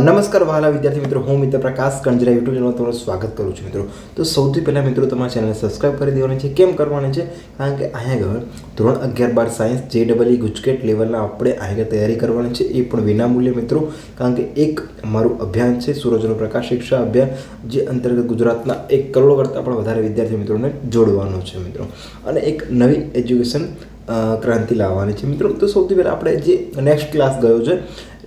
નમસ્કાર વહાલા વિદ્યાર્થી મિત્રો, હું મિત્ર પ્રકાશ કંજરા યુટ્યુબ ચેનલમાં તમારું સ્વાગત કરું છું મિત્રો. તો સૌથી પહેલાં મિત્રો તમારા ચેનલને સબસ્ક્રાઇબ કરી દેવાની છે. કેમ કરવાની છે? કારણ કે અહીંયા આગળ ધોરણ 11-12 સાયન્સ JEE ગુજકેટ લેવલના આપણે અહીંયા તૈયારી કરવાની છે, એ પણ વિનામૂલ્યે મિત્રો. કારણ કે એક અમારું અભિયાન છે સૂરજનો પ્રકાશ શિક્ષા અભિયાન, જે અંતર્ગત ગુજરાતના 1 કરોડ કરતાં પણ વધારે વિદ્યાર્થી મિત્રોને જોડવાનો છે મિત્રો, અને એક નવી એજ્યુકેશન ક્રાંતિ લાવવાની છે મિત્રો. તો સૌથી પહેલાં આપણે જે નેક્સ્ટ ક્લાસ ગયો છે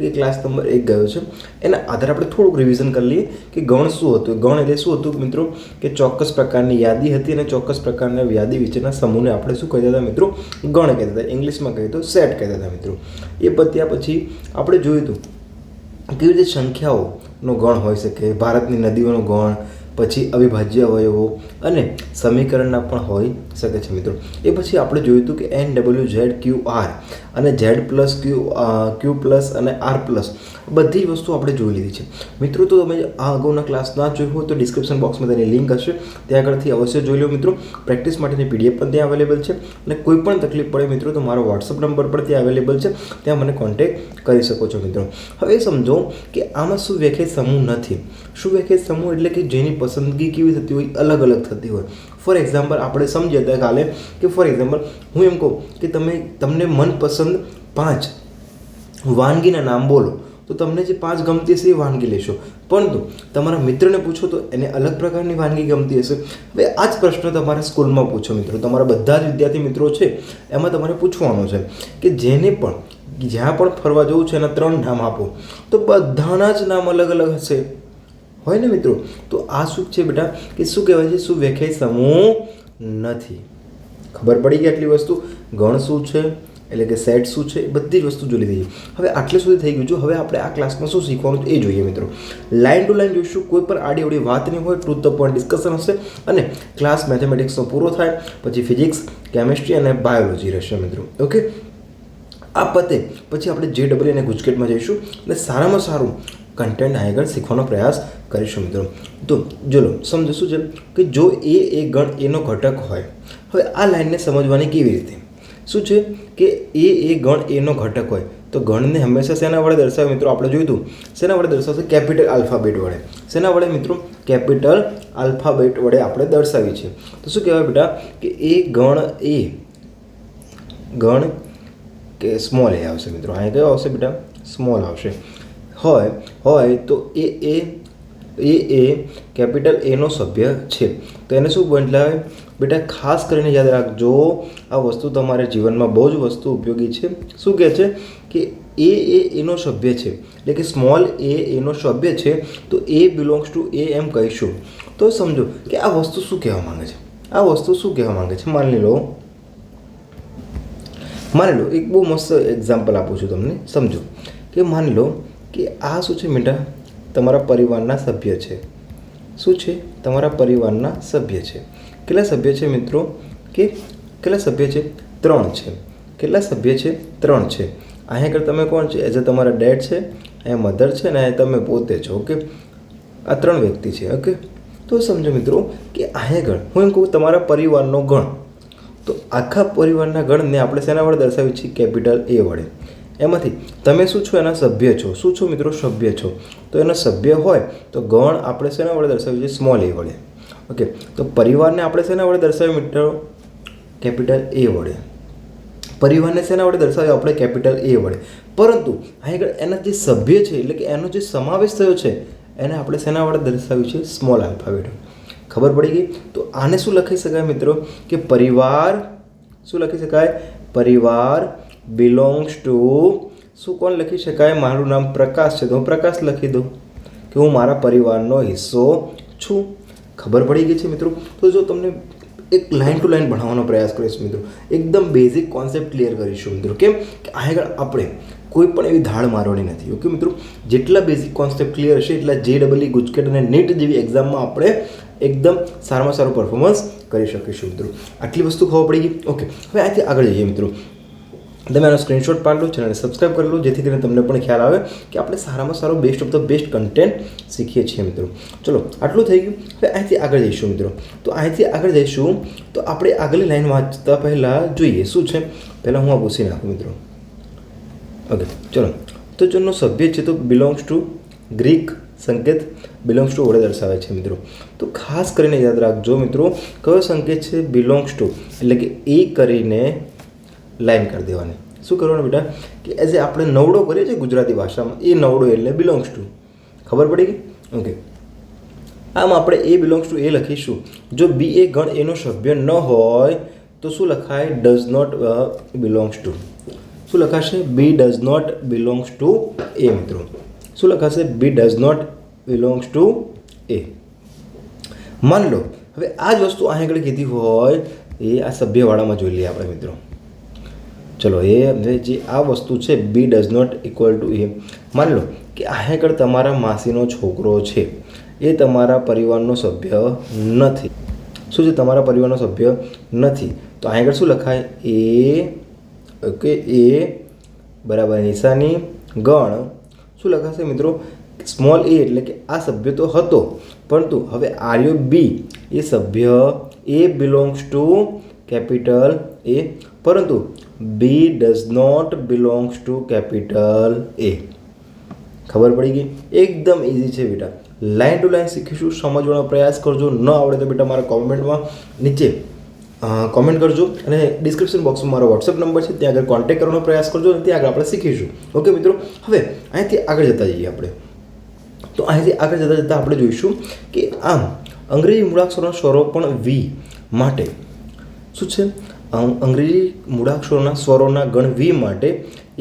એ ક્લાસ નંબર 1 ગયો છે, એના આધારે આપણે થોડુંક રિવિઝન કરી લઈએ કે ગણ શું હતું. ગણ એટલે શું હતું મિત્રો? કે ચોક્કસ પ્રકારની યાદી હતી અને ચોક્કસ પ્રકારના યાદી વિશેના સમૂહને આપણે શું કહેતા હતા મિત્રો? ગણ કહેતા હતા. ઇંગ્લિશમાં કહીએ તો સેટ કહેતા હતા મિત્રો. એ પત્યા પછી આપણે જોયું હતું કેવી રીતે સંખ્યાઓનો ગણ હોઈ શકે, ભારતની નદીઓનો ગણ, પછી અવિભાજ્ય અવયવો અને સમીકરણના પણ હોઈ શકે છે મિત્રો. એ પછી આપણે જોયું હતું કે NWZQR અને Z+Q પ્લસ અને R પ્લસ બધી જ વસ્તુ આપણે જોઈ લીધી છે મિત્રો. તો તમે આ અગાઉના ક્લાસ ના જોયું હોય તો ડિસ્ક્રિપ્શન બોક્સમાં તેની લિંક હશે, ત્યાં આગળથી અવશ્ય જોઈ લો મિત્રો. પ્રેક્ટિસ માટેની PDF પણ ત્યાં અવેલેબલ છે, અને કોઈ પણ તકલીફ પડે મિત્રો તો મારો WhatsApp નંબર પણ ત્યાં અવેલેબલ છે, ત્યાં મને કોન્ટેક્ટ કરી શકો છો મિત્રો. હવે સમજો કે આમાં શું વ્યાખ્યાયિત સમૂહ નથી. શું વ્યાખ્યાયિત સમૂહ એટલે કે જેની પસંદગી કેવી થતી હોય? અલગ અલગ થતી હોય. ફોર એક્ઝામ્પલ આપણે સમજ્યા હતા કાલે કે ફોર એક્ઝામ્પલ હું એમ કહું કે તમને મનપસંદ 5 વાનગીના નામ બોલો, તો તમને જે 5 ગમતી હશે એ વાનગી લેશો, પરંતુ તમારા મિત્રને પૂછો તો એને અલગ પ્રકારની વાનગી ગમતી હશે. હવે આ જ પ્રશ્ન તમારે સ્કૂલમાં પૂછો મિત્રો. તમારા બધા જ વિદ્યાર્થી મિત્રો છે એમાં તમારે પૂછવાનું છે કે જેને પણ જ્યાં પણ ફરવા જવું છે એના 3 નામ આપો, તો બધાના જ નામ અલગ અલગ હશે, હોય ને મિત્રો. તો આ શું છે બેટા કે શું કહેવાય છે? શું વ્યાખ્યાયિત સમૂહ નથી. ખબર પડી ગઈ આટલી વસ્તુ? ગણ શું છે એટલે કે સેટ શું છે, બધી જ વસ્તુ જોઈ લીધી. હવે આટલે સુધી થઈ ગયું છે. હવે આપણે આ ક્લાસમાં શું શીખવાનું એ જોઈએ મિત્રો. લાઇન ટુ લાઇન જોઈશું, કોઈ પણ આડી અવડી વાત નહીં હોય, ટુ ધ પોઈન્ટ ડિસ્કશન હશે, અને ક્લાસ મેથેમેટિક્સનો પૂરો થાય પછી ફિઝિક્સ, કેમેસ્ટ્રી અને બાયોલોજી રહેશે મિત્રો. ઓકે, આ પતે પછી આપણે JEE અને ગુજકેટમાં જઈશું અને સારામાં સારું કન્ટેન્ટ આગળ શીખવાનો પ્રયાસ કરીશું મિત્રો. તો ચલો સમજો શું છે કે જો એ ગણ એનો ઘટક હોય. હવે આ લાઇનને સમજવાની કેવી રીતે? શું છે કે એ ગણ એનો ઘટક હોય તો ગણને હંમેશા શેના વડે દર્શાવે મિત્રો? આપણે જોયું હતું શેના વડે દર્શાવશે? કેપિટલ આલ્ફાબેટ વડે. શેના વડે મિત્રો? કેપિટલ આલ્ફાબેટ વડે આપણે દર્શાવી છે. તો શું કહેવાય બેટા કે એ ગણ કે સ્મોલ એ આવશે મિત્રો. અહીંયા કયો આવશે બેટા? સ્મોલ આવશે. હોય તો એ કેપિટલ એનો સભ્ય છે, તો એને શું બદલાવે બેટા? ખાસ કરીને યાદ રાખજો, આ વસ્તુ તમારે જીવનમાં બહુ જ વસ્તુ ઉપયોગી છે. શું કહે છે કે એનો સભ્ય છે, એટલે કે સ્મોલ એનો સભ્ય છે, તો એ બિલોંગ્સ ટુ એ એમ કહીશું. તો સમજો કે આ વસ્તુ શું કહેવા માંગે છે? આ વસ્તુ શું કહેવા માંગે છે? માની લો એક બહુ મસ્ત એક્ઝામ્પલ આપું છું તમને, સમજો કે માની લો કે આ શું છે બેટા? તમારા પરિવારના સભ્ય છે. શું છે? તમારા પરિવારના સભ્ય છે. કેટલા સભ્ય છે મિત્રો? કે કેટલા સભ્ય છે? 3 છે. કેટલા સભ્ય છે? 3 છે. અહીંયા આગળ તમે કોણ છે? એઝ અ તમારા ડેડ છે, અહીંયા મધર છે, અને અહીંયા તમે પોતે છો. ઓકે, આ 3 વ્યક્તિ છે. ઓકે, તો સમજો મિત્રો કે અહીંયા આગળ હું એમ કહું તમારા પરિવારનો ગણ, તો આખા પરિવારના ગણને આપણે શેના વડે દર્શાવીએ છીએ? કેપિટલ A વડે. એમાંથી તમે શું છો? એના સભ્ય છો. શું છો મિત્રો? સભ્ય છો. તો એનો સભ્ય હોય તો ગણ આપણે શેના વડે દર્શાવીએ છીએ? સ્મોલ a વડે. ઓકે, તો પરિવારને આપણે શેના વડે દર્શાવીએ મિત્રો? કેપિટલ A વડે. પરિવારને શેના વડે દર્શાવીએ આપણે? કેપિટલ A વડે. પરંતુ અહીં આગળ એના જે સભ્ય છે એટલે કે એનો જે સમાવેશ થયો છે એને આપણે શેના વડે દર્શાવ્યું છે? Small alphabet. ખબર પડી ગઈ? તો આને શું લખી શકાય મિત્રો? કે પરિવાર શું લખી શકાય? પરિવાર બિલોંગ્સ ટુ શું કોણ લખી શકાય? મારું નામ પ્રકાશ છે તો હું પ્રકાશ લખી દઉં કે હું મારા પરિવારનો હિસ્સો છું. ખબર પડી ગઈ છે મિત્રો? તો જો તમને એક લાઇન ટુ લાઇન ભણાવવાનો પ્રયાસ કરીશ મિત્રો, એકદમ બેઝિક કોન્સેપ્ટ ક્લિયર કરીશું મિત્રો. કેમ કે આગળ આપણે કોઈ પણ એવી ધાડ મારવાની નથી. ઓકે મિત્રો, જેટલા બેઝિક કોન્સેપ્ટ ક્લિયર હશે એટલા JEE ગુજકેટ અને NEET જેવી એક્ઝામમાં આપણે એકદમ સારામાં સારું પરફોર્મન્સ કરી શકીશું મિત્રો. આટલી વસ્તુ ખબર પડી ગઈ. ઓકે, હવે અહીંથી આગળ જઈએ મિત્રો. તમે આનો સ્ક્રીનશોટ પાડી લો, ચેનલને સબસ્ક્રાઈબ કરી લો, જેથી કરીને તમને પણ ખ્યાલ આવે કે આપણે સારામાં સારો best of the best content શીખીએ છીએ મિત્રો. ચલો આટલું થઈ ગયું. હવે અહીંથી આગળ જઈશું મિત્રો. તો અહીંથી આગળ જઈશું તો આપણે આગળની લાઈન વાંચતા પહેલાં જોઈએ શું છે. પહેલાં હું આ પૂછી નાખું મિત્રો. ઓકે ચલો, તો જેનો સભ્ય છે તો બિલોંગ્સ ટુ ગ્રીક સંકેત બિલોંગ્સ ટુ વડે દર્શાવે છે મિત્રો. તો ખાસ કરીને યાદ રાખજો મિત્રો, કયો સંકેત છે? બિલોંગ્સ ટુ, એટલે કે એ કરીને લાઈન કરી દેવાની. શું કરવાનું બેટા? કે એઝ એ આપણે નવડો કરીએ છીએ ગુજરાતી ભાષામાં, એ નવડો એટલે બિલોંગ્સ ટુ. ખબર પડી ગઈ? ઓકે. આમ આપણે એ બિલોંગ્સ ટુ એ લખીશું. જો બી એ ગણ એનો સભ્ય ન હોય તો શું લખાય? Does not belongs to. શું લખાશે? B does not belongs to A મિત્રો. શું લખાશે? B does not belongs to A. માન લો હવે આ જ વસ્તુ અહીં આગળ કીધી હોય એ આ સભ્યવાળામાં જોઈ લઈએ આપણે મિત્રો. ચલો, એ જે આ વસ્તુ છે બી does not equal to A. માન લો કે અહીં આગળ તમારા માસીનો છોકરો છે, એ તમારા પરિવારનો સભ્ય નથી. શું છે? તમારા પરિવારનો સભ્ય નથી. તો અહીં આગળ શું લખાય? એ ઓકે, એ બરાબર નિશાની ગણ શું લખાશે મિત્રો? સ્મોલ એ, એટલે કે આ સભ્ય તો હતો, પરંતુ હવે આર્યો બી એ સભ્ય A belongs to capital A, પરંતુ B does not belongs to capital A. ખબર પડી ગઈ? એકદમ ઇઝી છે બેટા. લાઈન ટુ લાઈન શીખીશું, સમજવાનો પ્રયાસ કરજો. ન આવડે તો બેટા મારા કોમેન્ટમાં નીચે કોમેન્ટ કરજો, અને ડિસ્ક્રિપ્શન બોક્સમાં મારો વોટ્સઅપ નંબર છે, ત્યાં આગળ કોન્ટેક્ટ કરવાનો પ્રયાસ કરજો, અને ત્યાં આગળ આપણે શીખીશું. ઓકે મિત્રો. હવે અહીંથી આગળ જતા જઈએ આપણે. તો અહીંથી આગળ જતાં આપણે જોઈશું કે આમ અંગ્રેજી મૂળાક્ષરોના સ્વરો પણ વી માટે શું છે? અંગ્રેજી મૂળાક્ષરોના સ્વરોના ગણ વી માટે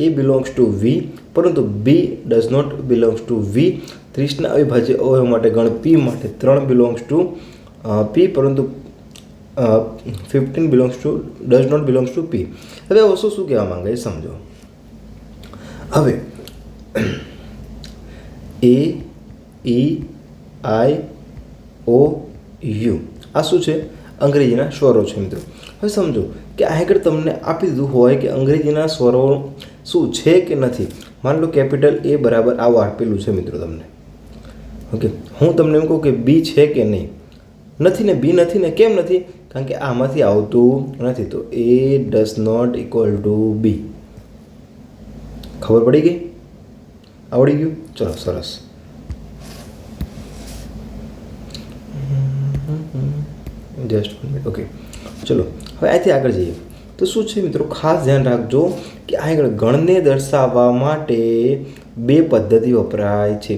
એ બિલોંગ્સ ટુ વી, પરંતુ B does not belongs two વી. 30ના અવિભાજ્ય અવયવ માટે ગણ પી માટે 3 બિલોંગ્સ ટુ પી, પરંતુ 15 belongs to does not belongs to P. હવે આ વસ્તુ શું કહેવા માંગે છે સમજો. હવે એ ઈ આઈ ઓ યુ આ શું છે? અંગ્રેજીના સ્વરો છે મિત્રો. હવે સમજો કે આ આગળ તમને આપી દીધું હોય કે અંગ્રેજીના સ્વરો શું છે કે નથી. માન લો કેપિટલ એ બરાબર આવું આપેલું છે મિત્રો તમને. ઓકે, હું તમને એમ કહું કે બી છે કે નહીં? નથી ને, બી નથી ને. કેમ નથી? કારણ કે આમાંથી આવતું નથી. તો A does not equal to બી. ખબર પડી ગઈ? આવડી ગયું? ચલો, સરસ. જસ્ટ ઓકે, ચલો હવે અહીંથી આગળ જઈએ. તો શું છે મિત્રો, ખાસ ધ્યાન રાખજો કે આગળ ગણને દર્શાવવા માટે બે પદ્ધતિ વપરાય છે.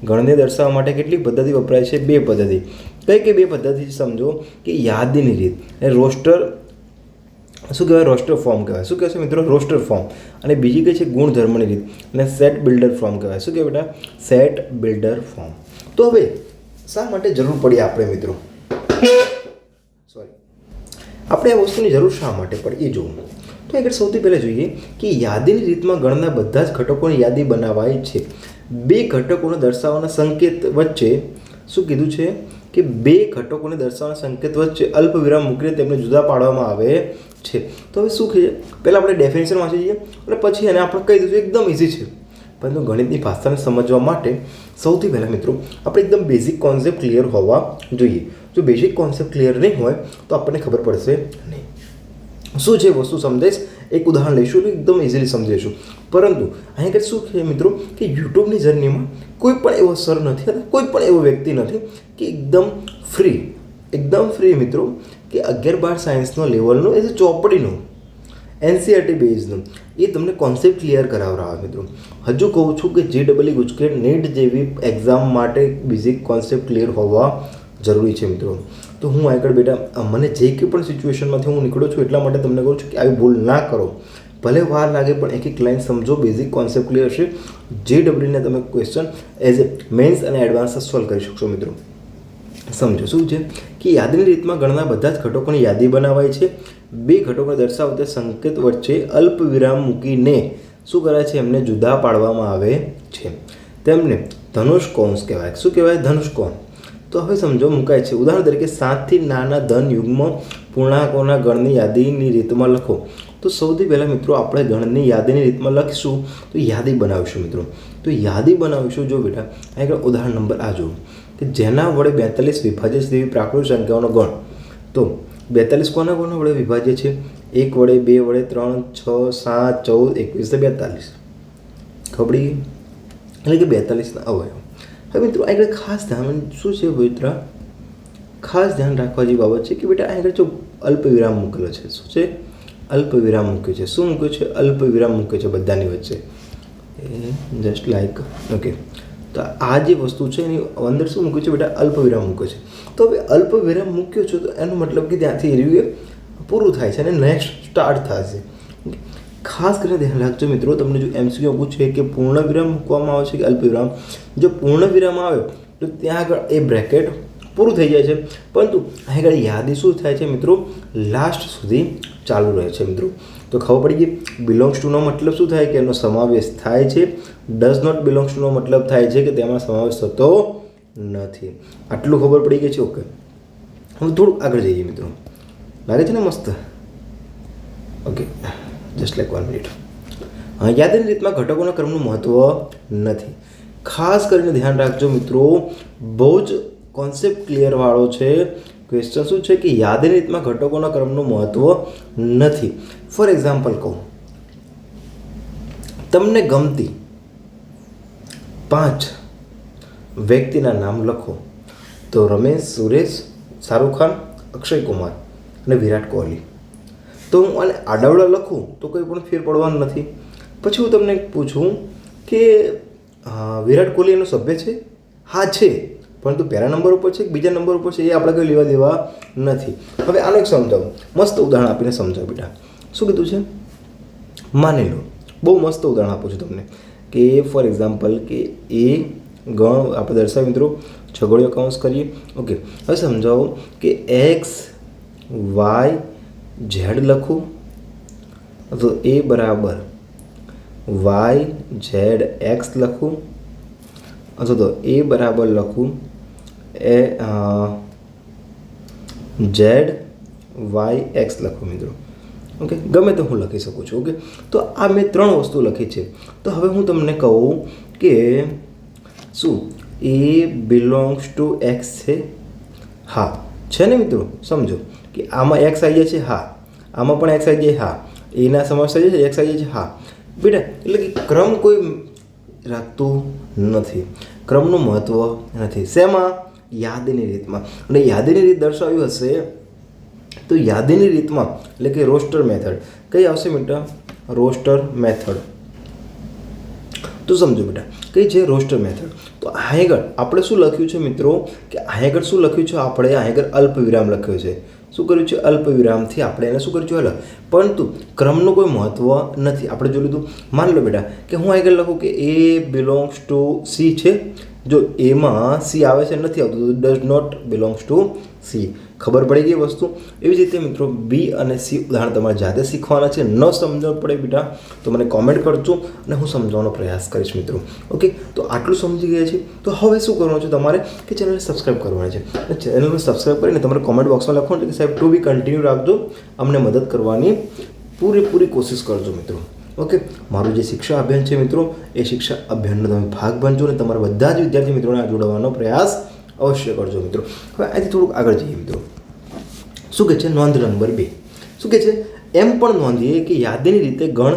ગણને દર્શાવવા માટે કેટલી પદ્ધતિ વપરાય છે? બે પદ્ધતિ. કઈ કઈ બે પદ્ધતિ સમજો કે યાદીની રીત અને રોસ્ટર. શું કહેવાય? રોસ્ટર ફોર્મ કહેવાય. શું કહેવાય મિત્રો? Roster form. અને બીજી કઈ છે? ગુણધર્મની રીત. અને સેટ બિલ્ડર ફોર્મ કહેવાય. શું કહેવાય બેટા? Set builder form. તો હવે શા માટે જરૂર પડી આપણે મિત્રો? આપણે આ વસ્તુની જરૂર શા માટે પડે એ જોવું. તો આગળ સૌથી પહેલાં જોઈએ કે યાદીની રીતમાં ગણના બધા જ ઘટકોની યાદી બનાવાય છે. બે ઘટકોને દર્શાવવાના સંકેત વચ્ચે શું કીધું છે કે બે ઘટકોને દર્શાવવાના સંકેત વચ્ચે અલ્પ વિરામ મૂકીને તેમને જુદા પાડવામાં આવે છે. તો હવે શું છે? પહેલાં આપણે ડેફિનેશન વાંચી જઈએ અને પછી એને આપણે કહી દઈશું. એકદમ ઇઝી છે, પરંતુ ગણિતની ભાષાને સમજવા માટે સૌથી પહેલાં મિત્રો આપણે એકદમ બેઝિક કોન્સેપ્ટ ક્લિયર હોવા જોઈએ. જો બેઝિક કોન્સેપ્ટ ક્લિયર નહીં હોય તો આપણને ખબર પડશે નહીં. શું છે વસ્તુ સમજાઈશ, એક ઉદાહરણ લઈશું, એકદમ ઇઝીલી સમજીશું. પરંતુ અહીં શું છે મિત્રો કે યુટ્યુબની જર્નીમાં કોઈ પણ એવો સર નથી, કોઈ પણ એવો વ્યક્તિ નથી કે એકદમ ફ્રી મિત્રો કે 11-12 સાયન્સનો લેવલનો એ ચોપડીનો એનસીઆરટી બેઝનું એ તમને કોન્સેપ્ટ ક્લિયર કરાવડાવે મિત્રો. હજુ કહું છું કે JEE ગુજકેટ નીટ જેવી એક્ઝામ માટે બેઝિક કોન્સેપ્ટ ક્લિયર હોવા જરૂરી છે મિત્રો. તો હું આગળ બેટા મને જે કંઈ પણ સિચ્યુએશનમાંથી હું નીકળું છું એટલા માટે તમને કહું છું કે આવી ભૂલ ના કરો. ભલે વાર લાગે પણ એક લાઈન સમજો, બેઝિક કોન્સેપ્ટ ક્લિયર છે. JEE તમે ક્વેશ્ચન એઝ એ મેન્સ અને એડવાન્સ સોલ્વ કરી શકશો મિત્રો. સમજો શું છે કે યાદીની રીતમાં ગણના બધા જ ઘટકોની યાદી બનાવાય છે. બે ઘટકોને દર્શાવતા સંકેત વચ્ચે અલ્પ વિરામ મૂકીને શું કરાય છે? એમને જુદા પાડવામાં આવે છે. તેમને ધનુષ્કોણ કહેવાય. શું કહેવાય? ધનુષ્કોણ. તો હવે સમજો મુકાય છે. ઉદાહરણ તરીકે 7થી નાના ધન યુગ્મ પૂર્ણાંકોના ગણની યાદીની રીતમાં લખો. તો સૌથી પહેલાં મિત્રો આપણે ગણની યાદીની રીતમાં લખીશું તો યાદી બનાવીશું મિત્રો. તો યાદી બનાવીશું. જો બેટા આગળ ઉદાહરણ નંબર આ જુઓ કે જેના વડે 42 વિભાજ્ય જેવી પ્રાકૃતિક સંખ્યાઓનો ગણ. તો 42 કોના વડે વિભાજ્ય છે? 1 વડે, 2 વડે, 3, 6, 7, 14, 21 42. ખબર પડી ગઈ? એટલે કે 42ના અવયવ. હવે મિત્રો આગળ ખાસ ધ્યાન શું છે મિત્ર, ખાસ ધ્યાન રાખવા જેવી બાબત છે કે બેટા આગળ જો અલ્પ વિરામ મૂકેલો છે, શું છે અલ્પ વિરામ મૂક્યું છે, શું મૂક્યું છે અલ્પ વિરામ મૂક્યું છે બધાની વચ્ચે, જસ્ટ લાઈક ઓકે. તો આ જે વસ્તુ છે એની અંદર શું મૂક્યું છે બેટા અલ્પ વિરામ મૂક્યો છે. તો હવે અલ્પ વિરામ મૂક્યો છે તો એનો મતલબ કે ત્યાંથી રિવ્યુ પૂરું થાય છે અને નેક્સ્ટ સ્ટાર્ટ થશે. ખાસ કરીને ધ્યાન રાખજો મિત્રો, તમને જો MCQ પૂછે કે પૂર્ણ વિરામ મૂકવામાં આવે છે કે અલ્પ વિરામ, જો પૂર્ણ વિરામ આવે તો ત્યાં આગળ એ બ્રેકેટ પૂરું થઈ જાય છે, પરંતુ આગળ યાદી શું થાય છે મિત્રો લાસ્ટ સુધી ચાલુ રહે છે મિત્રો. તો ખબર પડી ગઈ બિલોંગ્સ ટુનો મતલબ શું થાય કે એનો સમાવેશ થાય છે, ડઝ નોટ બિલોંગ્સ ટુનો મતલબ થાય છે કે તેમાં સમાવેશ થતો નથી. આટલું ખબર પડી ગઈ છે. ઓકે, હવે થોડું આગળ જઈએ મિત્રો, લાગે છે ને મસ્ત. Okay, just like 1 minute. યાદીની રીતમાં ઘટકોના ક્રમનું મહત્વ નથી. ખાસ કરીને ધ્યાન રાખજો મિત્રો, બહુ જ કોન્સેપ્ટ ક્લિયરવાળો છે ક્વેશ્ચન. શું છે કે યાદીની રીતમાં ઘટકોના ક્રમનું મહત્વ નથી. ફોર એક્ઝામ્પલ કહું, તમને ગમતી 5 વ્યક્તિના નામ લખો, તો રમેશ, સુરેશ, શાહરુખ ખાન, અક્ષય કુમાર અને વિરાટ કોહલી. તો હું આને આડાવડા લખું તો કંઈ પણ ફેર પડવાનું નથી. પછી હું તમને પૂછું કે વિરાટ કોહલી એનો સભ્ય છે? હા છે, પરંતુ પહેલા નંબર ઉપર છે કે બીજા નંબર ઉપર છે એ આપણે કંઈ લેવા દેવા નથી. હવે આનો એક સમજાવું, મસ્ત ઉદાહરણ આપીને સમજાવ બેટા. શું કીધું છે? માની લો, બહુ મસ્ત ઉદાહરણ આપું છું તમને કે ફોર એક્ઝામ્પલ કે એ ગણ આપણે દર્શાવી મિત્રો, છગડીયો કૌંસ કરીએ. ઓકે, હવે સમજાવો કે XYZ લખું તો A બરાબર YZX લખું, અથવા તો A બરાબર લખું ZYX લખું મિત્રો. ઓકે, ગમે તો હું લખી શકું છું. ઓકે, તો આ મેં 3 વસ્તુ લખી છે. તો હવે હું તમને કહું કે શું A બિલોંગ્સ ટુ X છે? હા છે ને મિત્રો. સમજો કે આમાં X આવી જાય છે, હા, આમાં પણ X આવી જાય, હા, એના સમાવેશ થઈ જાય છે, X આવી જાય છે, હા બેટા. એટલે કે ક્રમ કોઈ રાખતું નથી, ક્રમનું મહત્વ નથી. શેમાં? યાદીની રીતમાં. અને યાદીની રીત દર્શાવ્યું હશે તો યાદીની રીતમાં એટલે કે રોસ્ટર મેથડ કઈ આવશે બેટા? Roster method. તો સમજો બેટા કઈ છે રોસ્ટર મેથડ. તો આગળ આપણે શું લખ્યું છે મિત્રો કે આગળ શું લખ્યું છે? આપણે આગળ અલ્પ વિરામ લખ્યો છે. શું કર્યું છે? અલ્પ વિરામથી આપણે એને શું કર્યું છે? અલગ. પરંતુ ક્રમનું કોઈ મહત્વ નથી. આપણે જોઈ લીધું. માની લો બેટા કે હું આગળ લખું કે A બિલોંગ્સ ટુ C છે. જો એમાં C આવે છે, નથી આવતું, તો does not belongs to C. ખબર પડી ગઈ વસ્તુ. એવી જ રીતે મિત્રો B અને C ઉદાહરણ તમારે જાતે શીખવાના છે. ન સમજણ પડે બેટા તો મને કોમેન્ટ કરજો અને હું સમજાવવાનો પ્રયાસ કરીશ મિત્રો. ઓકે, તો આટલું સમજી ગયા છે. તો હવે શું કરવાનું છે તમારે કે ચેનલને સબસ્ક્રાઈબ કરવાની છે. અને ચેનલને સબસ્ક્રાઈબ કરીને તમારે કોમેન્ટ બોક્સમાં લખવાનું છે કે સાહેબ ટુ બી કન્ટિન્યુ રાખજો, અમને મદદ કરવાની પૂરેપૂરી કોશિશ કરજો મિત્રો. ઓકે, મારું જે શિક્ષા અભિયાન છે મિત્રો, એ શિક્ષા અભિયાનનો તમે ભાગ બનજો અને તમારા બધા જ વિદ્યાર્થી મિત્રોને જોડવાનો પ્રયાસ અવશ્ય કરજો મિત્રો. હવે અહીંથી થોડુંક આગળ જઈએ મિત્રો. શું કહે છે? નોંધ નંબર 2 શું કહે છે? એમ પણ નોંધીએ કે યાદીની રીતે ગણ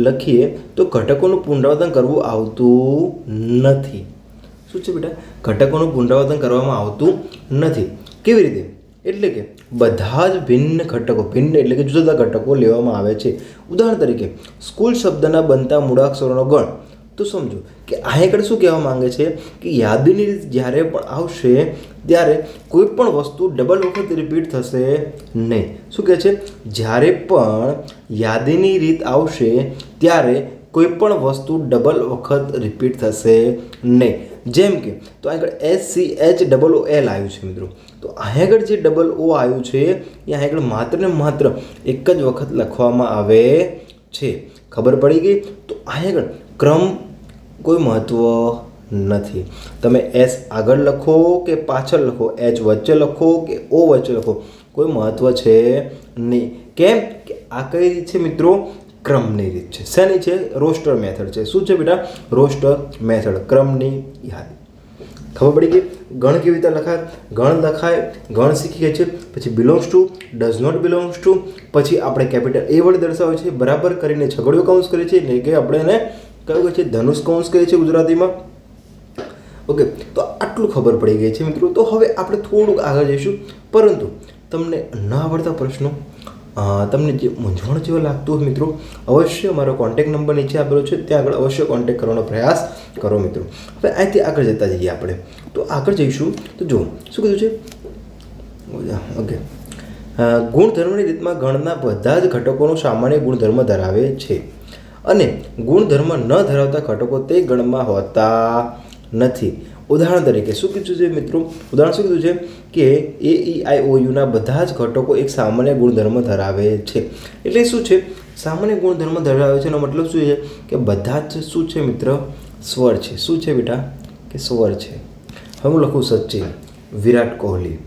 લખીએ તો ઘટકોનું પુનરાવર્તન કરવું આવતું નથી. શું છે બેટા? ઘટકોનું પુનરાવર્તન કરવામાં આવતું નથી. કેવી રીતે? એટલે કે બધા જ ભિન્ન ઘટકો, ભિન્ન એટલે કે જુદા જુદા ઘટકો લેવામાં આવે છે. ઉદાહરણ તરીકે સ્કૂલ શબ્દના બનતા મૂળાક્ષરોનો ગણ. તો સમજો કે આગળ શું કહેવા માંગે છે કે યાદીની રીત જ્યારે પણ આવશે ત્યારે કોઈ પણ વસ્તુ ડબલ વખત રિપીટ થશે નહીં. શું કહે છે? જ્યારે પણ યાદીની રીત આવશે ત્યારે કોઈ પણ વસ્તુ ડબલ વખત રિપીટ થશે નહીં. જેમ કે તો આગળ SCHOOL આવ્યું છે મિત્રો. તો આગળ જે ડબલ O આવ્યું છે એ આગળ માત્ર ને માત્ર એક જ વખત લખવામાં આવે છે. ખબર પડી ગઈ? તો આગળ ક્રમ કોઈ મહત્વ નથી. તમે S આગળ લખો કે પાછળ લખો, H વચ્ચે લખો કે O વચ્ચે લખો, કોઈ મહત્વ છે નહીં. કેમ કે આ કઈ રીત છે મિત્રો? ક્રમની રીત છે. શેની છે? રોસ્ટર મેથડ છે. શું છે બેટા? રોસ્ટર મેથડ, ક્રમની યાદી. ખબર પડી ગઈ? ગણ કેવી રીતે લખાય? ગણ લખાય, ગણ શીખી ગયા છે. પછી belongs to, does not belongs to, પછી આપણે કેપિટલ A વડે દર્શાવે છે, બરાબર કરીને છગડીયો કૌંસ કરીએ છીએ, ને કે આપણે એને કયું કહે છે? ધનુષ કૌંસ કહીએ છીએ ગુજરાતીમાં. ઓકે, તો આટલું ખબર પડી ગઈ છે મિત્રો. તો હવે આપણે થોડુંક આગળ જઈશું, પરંતુ તમને ન આવડતા પ્રશ્નો, તમને જે મૂંઝવણ જેવા લાગતું હોય મિત્રો, અવશ્ય મારો કોન્ટેક્ટ નંબર નીચે આપેલો છે, ત્યાં આગળ અવશ્ય કોન્ટેક્ટ કરવાનો પ્રયાસ કરો મિત્રો. હવે અહીંથી આગળ જતા જઈએ આપણે. તો આગળ જઈશું તો જો શું કીધું છે. ઓકે, ગુણધર્મની રીતમાં ગણના બધા જ ઘટકોનો સામાન્ય ગુણધર્મ ધરાવે છે અને ગુણધર્મ ન ધરાવતા ઘટકો તે ગણમાં હોતા નથી. ઉદાહરણ તરીકે શું કીધું છે મિત્રો? ઉદાહરણ શું કીધું છે કે AEIOUના બધા જ ઘટકો એક સામાન્ય ગુણધર્મ ધરાવે છે. એટલે શું છે સામાન્ય ગુણધર્મ ધરાવે છે એનો મતલબ શું છે કે બધા જ શું છે મિત્ર? સ્વર છે. શું છે બેટા? કે સ્વર છે. હવે હું લખું સચિન, વિરાટ કોહલી,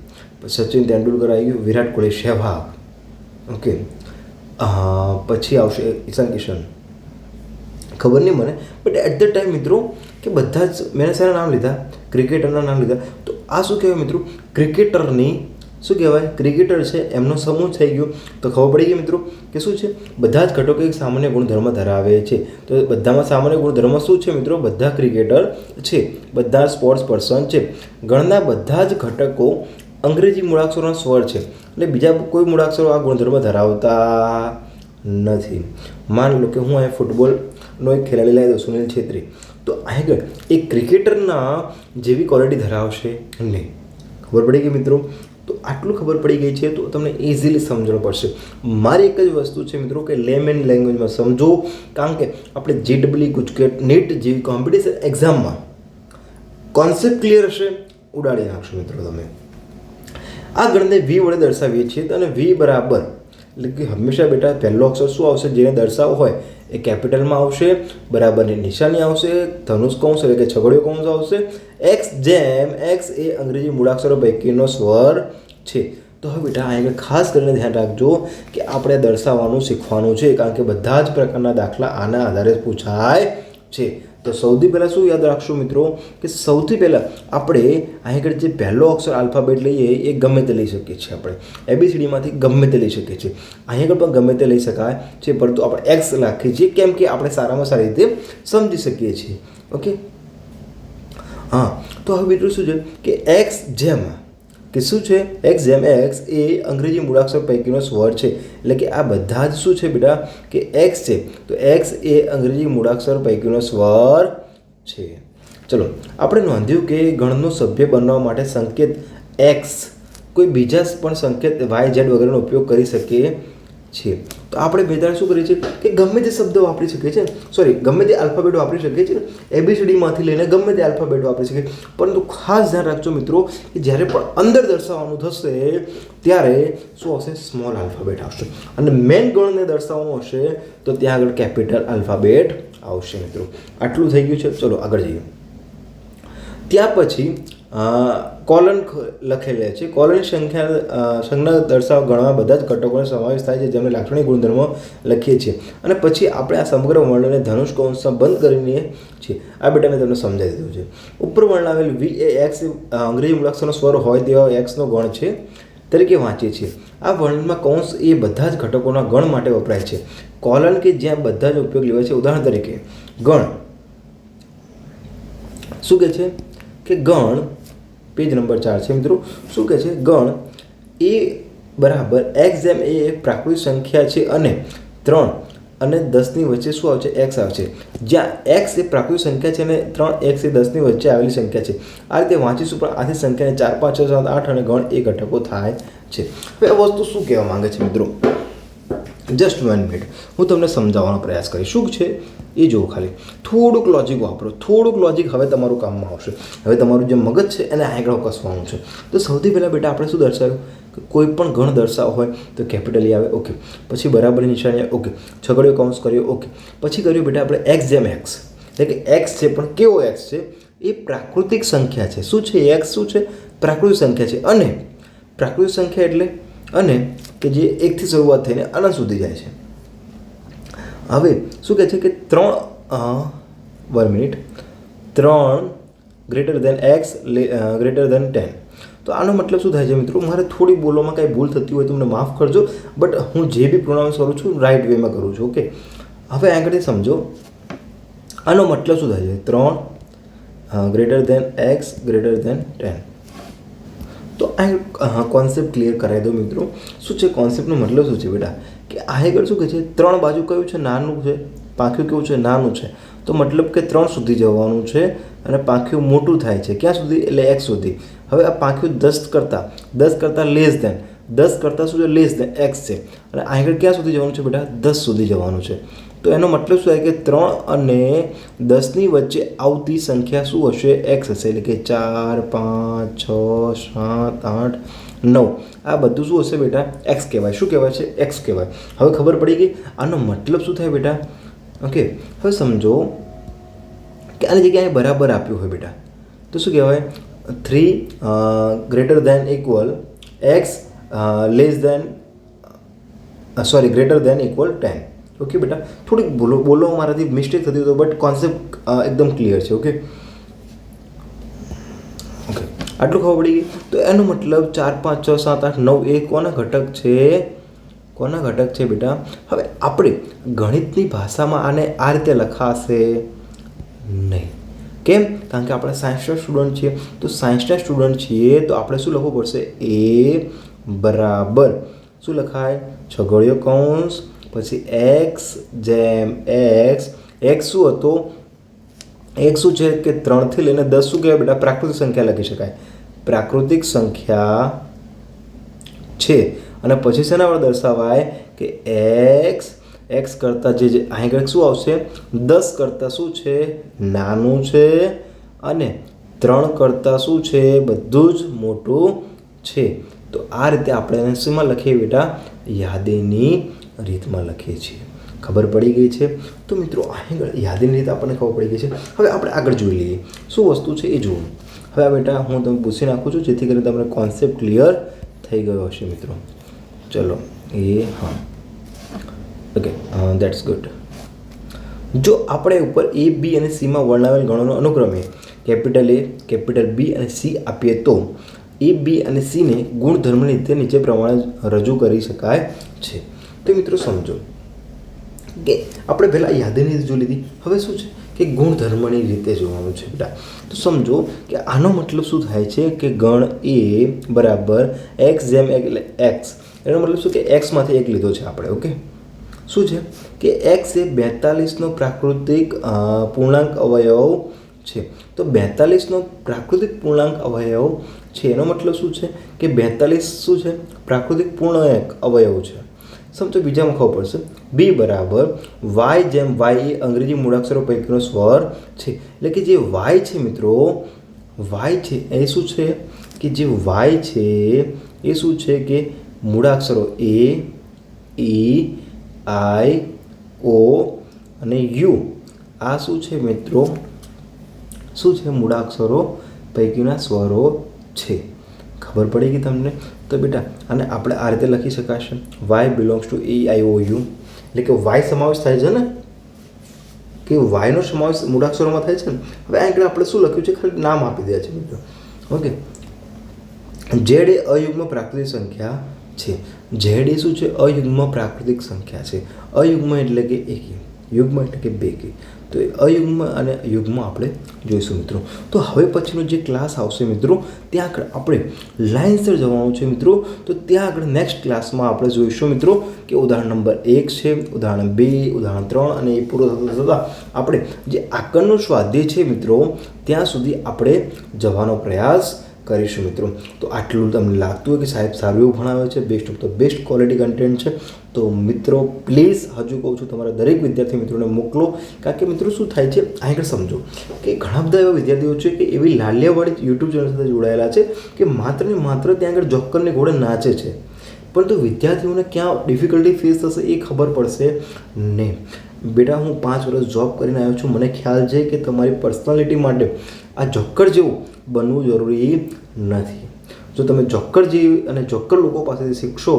સચિન તેંડુલકર આવી ગયું, વિરાટ કોહલી, સહેવાગ, ઓકે, પછી આવશે ઈશાન કિશન, ખબર નહીં મને, બટ એટ ધ ટાઈમ મિત્રો કે બધા જ મેં સારા નામ લીધા, ક્રિકેટરના નામ લીધા. તો આ શું કહેવાય મિત્રો? ક્રિકેટરની શું કહેવાય? ક્રિકેટર છે એમનો સમૂહ થઈ ગયો. તો ખબર પડી ગઈ મિત્રો કે શું છે બધા જ ઘટકો એક સામાન્ય ગુણધર્મ ધરાવે છે. તો બધામાં સામાન્ય ગુણધર્મ શું છે મિત્રો? બધા ક્રિકેટર છે, બધા સ્પોર્ટ્સ પર્સન છે. ગણના બધા જ ઘટકો અંગ્રેજી મૂળાક્ષરોના સ્વર છે, એટલે બીજા કોઈ મૂળાક્ષરો આ ગુણધર્મ ધરાવતા નથી. માન લો કે હું અહીંયા ફૂટબોલનો એક ખેલાડી લાવી દઉં, સુનિલ છેત્રી, તો આગળ એ ક્રિકેટરના જેવી ક્વોલિટી ધરાવશે નહીં. ખબર પડી ગઈ મિત્રો? તો આટલું ખબર પડી ગઈ છે તો તમને ઇઝીલી સમજણ પડશે. મારી એક જ વસ્તુ છે મિત્રો કે લેમેન લેંગ્વેજમાં સમજો, કારણ કે આપણે JEE ગુજકેટ નીટ જેવી કોમ્પિટિશન એક્ઝામમાં કોન્સેપ્ટ ક્લિયર હશે, ઉડાડી નાખશો મિત્રો તમે. આ ગણને V વડે દર્શાવીએ છીએ અને V બરાબર, એટલે કે હંમેશા બેટા પહેલો અક્ષર શું આવશે જેને દર્શાવવો હોય એ કેપિટલમાં આવશે, બરાબરની નિશાની આવશે, ધનુષ કૌંસ એટલે કે છગડીયો કૌંસ આવશે. X જેમ X એ અંગ્રેજી મૂળાક્ષરો પૈકીનો સ્વર છે. તો હવે બેટા અહીંયા ખાસ કરીને ધ્યાન રાખજો કે આપણે દર્શાવવાનું શીખવાનું છે, કારણ કે બધા જ પ્રકારના દાખલા આના આધારે પૂછાય છે. તો સૌથી પહેલાં શું યાદ રાખશું મિત્રો કે સૌથી પહેલાં આપણે અહીં જે પહેલો અક્ષર આલ્ફાબેટ લઈએ એ ગમે તે લઈ શકીએ છીએ. આપણે ABCDમાંથી ગમે તે લઈ શકીએ છીએ. અહીં પણ ગમે તે લઈ શકાય છે, પરંતુ આપણે X રાખીએ છીએ કેમ કે આપણે સારામાં સારી રીતે સમજી શકીએ છીએ. ઓકે, હા. તો હવે બીજું શું છે કે X જેમ કે શું છે? X જેમ X એ અંગ્રેજી મૂળાક્ષર પૈકીનો સ્વર છે. એટલે કે આ બધા જ શું છે બેટા કે X છે, તો X એ અંગ્રેજી મૂળાક્ષર પૈકીનો સ્વર છે. ચલો, આપણે નોંધ્યું કે ગણનો સભ્ય બનવા માટે સંકેત X કોઈ બીજા પણ સંકેત Y Z વગેરેનો ઉપયોગ કરી શકીએ છીએ. તો આપણે બેદાર શું કરીએ છીએ કે ગમે તે શબ્દ વાપરી શકીએ છીએ, સોરી ગમે તે આલ્ફાબેટ વાપરી શકીએ છીએ. ABCDમાંથી લઈને ગમે તે આલ્ફાબેટ વાપરી શકીએ, પરંતુ ખાસ ધ્યાન રાખજો મિત્રો કે જ્યારે પણ અંદર દર્શાવવાનું થશે ત્યારે શું આવશે? સ્મોલ આલ્ફાબેટ આવશે, અને મેઇન ગણને દર્શાવવાનું હશે તો ત્યાં આગળ કેપિટલ આલ્ફાબેટ આવશે મિત્રો. આટલું થઈ ગયું છે. ચલો આગળ જઈએ. ત્યાર પછી કોલન લખેલા છે. કોલન સંખ્યા દર્શાવ ગણવા બધા જ ઘટકોનો સમાવેશ થાય છે જેમને લાક્ષણિક ગુણધર્મો લખીએ છીએ, અને પછી આપણે આ સમગ્ર વર્ણને ધનુષ કૌંસમાં બંધ કરીને છીએ. આ બેટા મેં તમને સમજાવી દીધું છે. ઉપર વર્ણવેલ V એ X અંગ્રેજી મૂળાક્ષરનો સ્વર હોય તેવા Xનો ગણ છે તરીકે વાંચીએ છીએ. આ વર્ણનમાં કૌંસ એ બધા જ ઘટકોના ગણ માટે વપરાય છે. કોલન કે જ્યાં બધા જ ઉપયોગ લેવાય છે. ઉદાહરણ તરીકે ગણ શું કહે છે કે ગણ, પેજ નંબર 4 છે મિત્રો. શું કહે છે? ગણ એ બરાબર X જેમ એ એક પ્રાકૃતિક સંખ્યા છે અને 3 અને 10ની વચ્ચે શું આવશે? X આવશે. જ્યાં X એ પ્રાકૃતિક સંખ્યા છે અને 3X એ 10ની વચ્ચે આવેલી સંખ્યા છે. આ રીતે વાંચીશું, પણ આથી સંખ્યાને 4 5 6 7 8 અને ગણ એ ઘટકો થાય છે. હવે આ વસ્તુ શું કહેવા માંગે છે મિત્રો? જસ્ટ 1 મિનિટ, હું તમને સમજાવવાનો પ્રયાસ કરીશ. શું છે એ જુઓ, ખાલી થોડુંક લોજિક વાપરો. થોડુંક લોજિક હવે તમારું કામમાં આવશે. હવે તમારું જે મગજ છે એને આગળ કસવાનું છે. તો સૌથી પહેલાં બેટા આપણે શું દર્શાવ્યું કે કોઈ પણ ગણ દર્શાવો હોય તો કેપિટલી આવે, ઓકે. પછી બરાબરની નિશાની, ઓકે. છગડીયો કૌંસ કર્યો, ઓકે. પછી કર્યું બેટા આપણે X જેમ X, એટલે કે X છે પણ કેવો X છે? એ પ્રાકૃતિક સંખ્યા છે. શું છે? X શું છે? પ્રાકૃતિક સંખ્યા છે. અને પ્રાકૃતિક સંખ્યા એટલે અને કે જે 1થી શરૂઆત થઈને અનંત સુધી જાય છે. હવે શું કહે છે કે 1 મિનિટ 3 ગ્રેટર દેન X ગ્રેટર દેન 10. તો આનો મતલબ શું થાય છે મિત્રો? મારે થોડી બોલવામાં કાંઈ ભૂલ થતી હોય તો મને માફ કરજો, બટ હું જે બી પ્રોનાઉન્સ કરું છું રાઇટ વેમાં કરું છું, ઓકે. હવે આગળથી સમજો આનો મતલબ શું થાય છે? Greater than x greater than 10. તો આ કોન્સેપ્ટ ક્લિયર કરાવી દો મિત્રો. શું છે કોન્સેપ્ટનો મતલબ શું છે બેટા કે આગળ શું કહે છે 3 બાજુ કયું છે નાનું છે, પાંખ્યું કેવું છે નાનું છે, તો મતલબ કે 3 સુધી જવાનું છે અને પાંખ્યું મોટું થાય છે ક્યાં સુધી એટલે x સુધી. હવે આ પાંખ્યું 10 કરતાં લેસ દેન 10 કરતાં શું છે લેસ દેન x છે અને આગળ ક્યાં સુધી જવાનું છે બેટા 10 સુધી જવાનું છે. તો એનો મતલબ શું થાય કે 3 અને 10ની વચ્ચે આવતી સંખ્યા શું હશે x હશે. એટલે કે 4 5 6 7 8 9 આ બધું શું હશે બેટા x કહેવાય. શું કહેવાય છે x કહેવાય. હવે ખબર પડી ગઈ આનો મતલબ શું થાય બેટા. ઓકે હવે સમજો કે આની જગ્યાએ બરાબર આપ્યું હોય બેટા તો શું કહેવાય 3 greater than equal x less than greater than equal 10. Okay બેટા થોડીક બોલો મારાથી મિસ્ટેક થતી હતો બટ કોન્સેપ્ટ એકદમ ક્લિયર છે. ઓકે આટલું ખબર પડી ગઈ. તો એનો મતલબ 4 5 6 7 8 9 એ કોના ઘટક છે બેટા. હવે આપણે ગણિતની ભાષામાં આને આ રીતે લખાશે નહીં. કેમ? કારણ કે આપણે સાયન્સના સ્ટુડન્ટ છીએ. તો સાયન્સના સ્ટુડન્ટ છીએ તો આપણે શું લખવું પડશે એ બરાબર શું લખાય છગડીયો કૌંસ પછી x જેમ x શું હતો x શું છે કે 3 થી લઈને 10 શું કહેવાય બેટા પ્રાકૃતિક સંખ્યા લખી શકાય. પ્રાકૃતિક સંખ્યા છે અને પછી શેના વડે દર્શાવાય કે x કરતાં જે આગળ શું આવશે 10 કરતાં શું છે નાનું છે અને 3 કરતાં શું છે બધું જ મોટું છે. તો આ રીતે આપણે એને શેમાં લખીએ બેટા યાદીની રીતમાં લખીએ છીએ. ખબર પડી ગઈ છે. તો મિત્રો આગળ યાદીની રીત આપણને ખબર પડી ગઈ છે. હવે આપણે આગળ જોઈ લઈએ શું વસ્તુ છે એ જોવું. હવે આ બેટા હું તમને પૂછી નાખું છું જેથી કરીને તમને કોન્સેપ્ટ ક્લિયર થઈ ગયો હશે મિત્રો. ચલો હા ઓકે દેટ્સ ગુડ. જો આપણે ઉપર A B અને C માં વર્ણવેલ ગણોનો અનુક્રમે કેપિટલ A કેપિટલ B અને C આપીએ તો A B અને C ને ગુણધર્મની રીતે નીચે પ્રમાણે રજૂ કરી શકાય છે. તો મિત્રો સમજો કે આપણે પહેલાં યાદીની રીતે જોઈ લીધી. હવે શું છે કે ગુણધર્મની રીતે જોવાનું છે બેટા. તો સમજો કે આનો મતલબ શું થાય છે કે ગણ A બરાબર x જેમ એટલે x એનો મતલબ શું કે xમાંથી 1 લીધો છે આપણે. ઓકે શું છે કે x એ 42નો પ્રાકૃતિક પૂર્ણાંક અવયવ છે. તો 42નો પ્રાકૃતિક પૂર્ણાંક અવયવ છે એનો મતલબ શું છે કે 42 શું છે પ્રાકૃતિક પૂર્ણાંક અવયવ છે. સમજો બીજામાં ખબર પડશે b બરાબર y જેમ y એ અંગ્રેજી મૂળાક્ષરો પૈકીનો સ્વર છે. એટલે કે જે y છે મિત્રો y છે એ શું છે કે જે y છે એ શું છે કે મૂળાક્ષરો a e i o અને u આ શું છે મિત્રો શું છે મૂળાક્ષરો પૈકીના સ્વરો છે. ખબર પડી ગઈ તમને. તો બેટા અને આપણે આ રીતે લખી શકાશે y belongs to e i o u એટલે કે y સમાવેશ થાય છે ને કે y નો સમાવેશ મૂળાક્ષરોમાં થાય છે ને. હવે આગળ આપણે શું લખ્યું છે ખાલી નામ આપી દે છે મિત્રો. ઓકે z એ અયુગ્મ પ્રાકૃતિક સંખ્યા છે. z એ શું છે અયુગ્મ પ્રાકૃતિક સંખ્યા છે. અયુગ્મ એટલે કે એકી, યુગ્મ એટલે કે બેકી. તો એ અયુગ્મ અને યુગ્મ આપણે જોઈશું મિત્રો. તો હવે પછીનો જે ક્લાસ આવશે મિત્રો ત્યાં આગળ આપણે લાઇનસર જવાનું છે મિત્રો. તો ત્યાં આગળ નેક્સ્ટ ક્લાસમાં આપણે જોઈશું મિત્રો કે ઉદાહરણ નંબર 1 છે, ઉદાહરણ 2, ઉદાહરણ 3 અને એ પૂરો થતાં આપણે જે આગળનું સ્વાધ્યાય છે મિત્રો ત્યાં સુધી આપણે જવાનો પ્રયાસ કરીશું મિત્રો. તો આટલું તમને લાગતું હોય કે સાહેબ સારું એવું ભણાવે છે, best of the best quality content છે, તો મિત્રો પ્લીઝ હજુ કહું છું તમારા દરેક વિદ્યાર્થી મિત્રોને મોકલો. કારણ કે મિત્રો શું થાય છે આગળ સમજો કે ઘણા બધા એવા વિદ્યાર્થીઓ છે કે એવી લાલિયાવાળી યુટ્યુબ ચેનલ સાથે જોડાયેલા છે કે માત્ર ને માત્ર ત્યાં આગળ જોકરની ઘોડે નાચે છે, પરંતુ વિદ્યાર્થીઓને ક્યાં ડિફિકલ્ટી ફેસ થશે એ ખબર પડશે નહીં. બેટા હું 5 વર્ષ જોબ કરીને આવ્યો છું. મને ખ્યાલ છે કે તમારી પર્સનાલિટી માટે આ જોકર જેવું બનવું જરૂરી નથી. જો તમે જોકર જેવી અને જોકર લોકો પાસેથી શીખશો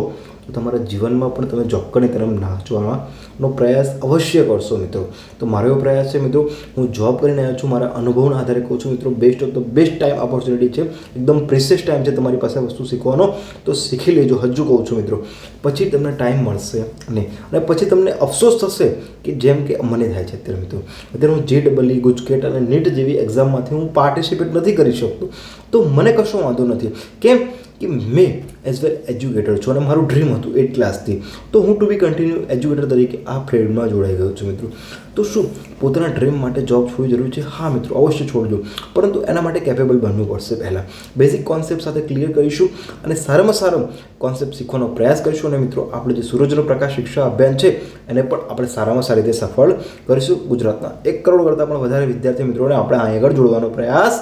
તો તમારા જીવનમાં પણ તમે જોબની તરફ નાચવાનો પ્રયાસ અવશ્ય કરશો મિત્રો. તો મારો એવો પ્રયાસ છે મિત્રો, હું જોબ કરીને આવ્યો છું, મારા અનુભવના આધારે કહું છું મિત્રો, best of the best time opportunity છે, એકદમ પ્રિસિયસ ટાઈમ છે તમારી પાસે વસ્તુ શીખવાનો. તો શીખી લેજો, હજુ કહું છું મિત્રો. પછી તમને ટાઈમ મળશે નહીં અને પછી તમને અફસોસ થશે કે જેમ કે મને થાય છે અત્યારે મિત્રો. અત્યારે હું JEE, ગુજકેટ અને નીટ જેવી એક્ઝામમાંથી હું પાર્ટિસિપેટ નથી કરી શકતો. તો મને કશો વાંધો નથી. કેમ કે મેં એઝ વેલ એજ્યુકેટર છું અને મારું ડ્રીમ હતું 8 ક્લાસથી. તો હું ટુ બી કન્ટિન્યુ એજ્યુકેટર તરીકે આ ફિલ્ડમાં જોડાઈ ગયો છું મિત્રો. તો શું પોતાના ડ્રીમ માટે જોબ છોડવી જરૂરી છે? હા મિત્રો, અવશ્ય છોડજો, પરંતુ એના માટે કેપેબલ બનવું પડશે. પહેલાં બેઝિક કોન્સેપ્ટ સાથે ક્લિયર કરીશું અને સારામાં સારો કોન્સેપ્ટ શીખવાનો પ્રયાસ કરીશું. અને મિત્રો, આપણે જે સૂરજનો પ્રકાશ શિક્ષા અભિયાન છે એને પણ આપણે સારામાં સારી રીતે સફળ કરીશું. ગુજરાતના 1 કરોડ કરતાં પણ વધારે વિદ્યાર્થી મિત્રોને આપણે અહીં આગળ જોડવાનો પ્રયાસ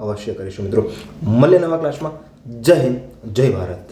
અવશ્ય કરીશું મિત્રો. મળીએ નવા ક્લાસમાં. જય હિન્દ, જય ભારત.